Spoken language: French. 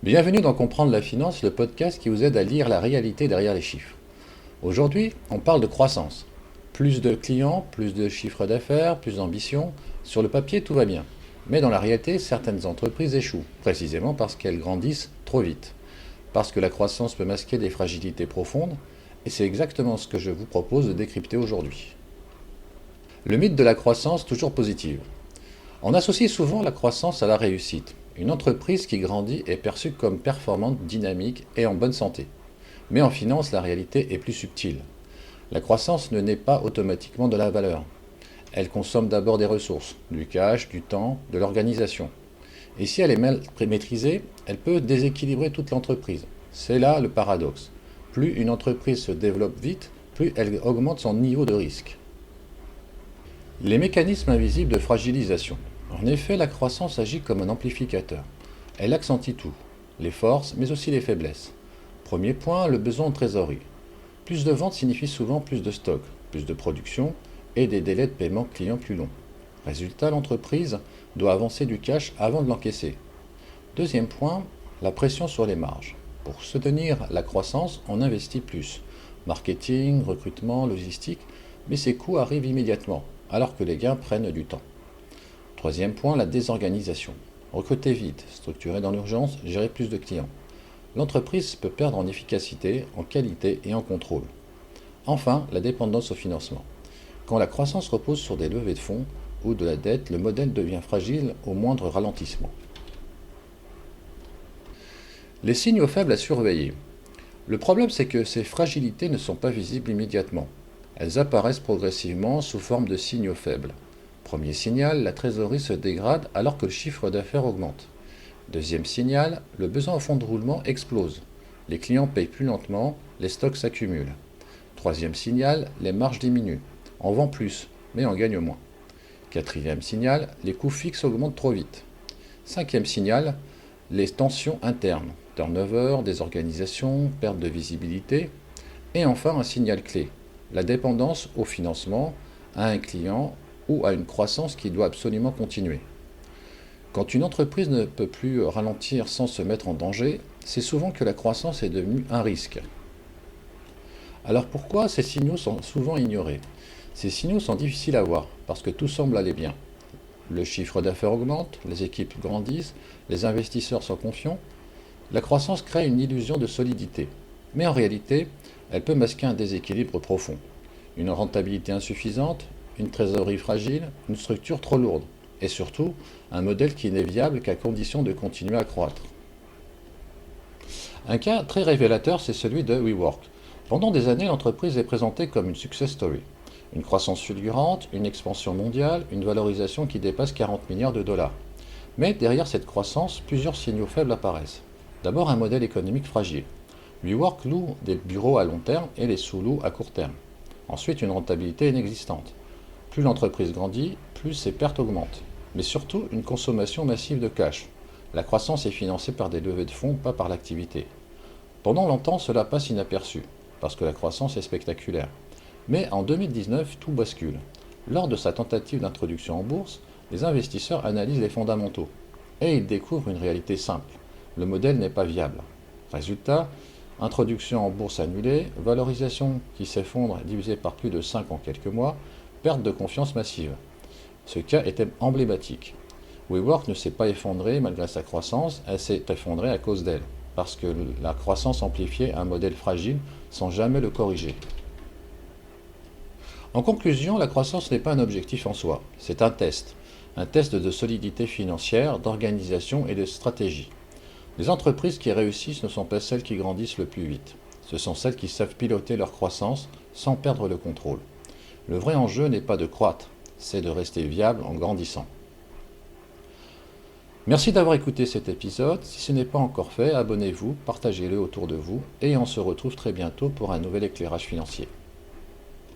Bienvenue dans Comprendre la finance, le podcast qui vous aide à lire la réalité derrière les chiffres. Aujourd'hui, on parle de croissance. Plus de clients, plus de chiffre d'affaires, plus d'ambition. Sur le papier, tout va bien. Mais dans la réalité, certaines entreprises échouent, précisément parce qu'elles grandissent trop vite. Parce que la croissance peut masquer des fragilités profondes, et c'est exactement ce que je vous propose de décrypter aujourd'hui. Le mythe de la croissance toujours positive. On associe souvent la croissance à la réussite. Une entreprise qui grandit est perçue comme performante, dynamique et en bonne santé. Mais en finance, la réalité est plus subtile. La croissance ne naît pas automatiquement de la valeur. Elle consomme d'abord des ressources, du cash, du temps, de l'organisation. Et si elle est mal maîtrisée, elle peut déséquilibrer toute l'entreprise. C'est là le paradoxe. Plus une entreprise se développe vite, plus elle augmente son niveau de risque. Les mécanismes invisibles de fragilisation. En effet, la croissance agit comme un amplificateur. Elle accentue tout, les forces, mais aussi les faiblesses. Premier point, le besoin de trésorerie. Plus de ventes signifie souvent plus de stock, plus de production et des délais de paiement clients plus longs. Résultat, l'entreprise doit avancer du cash avant de l'encaisser. Deuxième point, la pression sur les marges. Pour soutenir la croissance, on investit plus. Marketing, recrutement, logistique, mais ces coûts arrivent immédiatement, alors que les gains prennent du temps. Troisième point, la désorganisation. Recruter vite, structurer dans l'urgence, gérer plus de clients. L'entreprise peut perdre en efficacité, en qualité et en contrôle. Enfin, la dépendance au financement. Quand la croissance repose sur des levées de fonds ou de la dette, le modèle devient fragile au moindre ralentissement. Les signaux faibles à surveiller. Le problème, c'est que ces fragilités ne sont pas visibles immédiatement. Elles apparaissent progressivement sous forme de signaux faibles. Premier signal, la trésorerie se dégrade alors que le chiffre d'affaires augmente. Deuxième signal, le besoin au fonds de roulement explose. Les clients payent plus lentement, les stocks s'accumulent. Troisième signal, les marges diminuent. On vend plus, mais on gagne moins. Quatrième signal, les coûts fixes augmentent trop vite. Cinquième signal, les tensions internes. Turnover, désorganisation, perte de visibilité. Et enfin un signal clé, la dépendance au financement, à un client ou à une croissance qui doit absolument continuer. Quand une entreprise ne peut plus ralentir sans se mettre en danger, c'est souvent que la croissance est devenue un risque. Alors pourquoi ces signaux sont souvent ignorés? Ces signaux sont difficiles à voir parce que tout semble aller bien. Le chiffre d'affaires augmente, les équipes grandissent, les investisseurs sont confiants. La croissance crée une illusion de solidité. Mais en réalité, elle peut masquer un déséquilibre profond. Une rentabilité insuffisante, une trésorerie fragile, une structure trop lourde, et surtout, un modèle qui n'est viable qu'à condition de continuer à croître. Un cas très révélateur, c'est celui de WeWork. Pendant des années, l'entreprise est présentée comme une success story. Une croissance fulgurante, une expansion mondiale, une valorisation qui dépasse 40 milliards de dollars. Mais derrière cette croissance, plusieurs signaux faibles apparaissent. D'abord, un modèle économique fragile. WeWork loue des bureaux à long terme et les sous-loue à court terme. Ensuite, une rentabilité inexistante. Plus l'entreprise grandit, plus ses pertes augmentent. Mais surtout, une consommation massive de cash. La croissance est financée par des levées de fonds, pas par l'activité. Pendant longtemps, cela passe inaperçu, parce que la croissance est spectaculaire. Mais en 2019, tout bascule. Lors de sa tentative d'introduction en bourse, les investisseurs analysent les fondamentaux. Et ils découvrent une réalité simple. Le modèle n'est pas viable. Résultat, introduction en bourse annulée, valorisation qui s'effondre divisée par plus de 5 en quelques mois, perte de confiance massive. Ce cas était emblématique. WeWork ne s'est pas effondré malgré sa croissance, elle s'est effondrée à cause d'elle, parce que la croissance amplifiait un modèle fragile sans jamais le corriger. En conclusion, la croissance n'est pas un objectif en soi, c'est un test de solidité financière, d'organisation et de stratégie. Les entreprises qui réussissent ne sont pas celles qui grandissent le plus vite, ce sont celles qui savent piloter leur croissance sans perdre le contrôle. Le vrai enjeu n'est pas de croître, c'est de rester viable en grandissant. Merci d'avoir écouté cet épisode. Si ce n'est pas encore fait, abonnez-vous, partagez-le autour de vous et on se retrouve très bientôt pour un nouvel éclairage financier.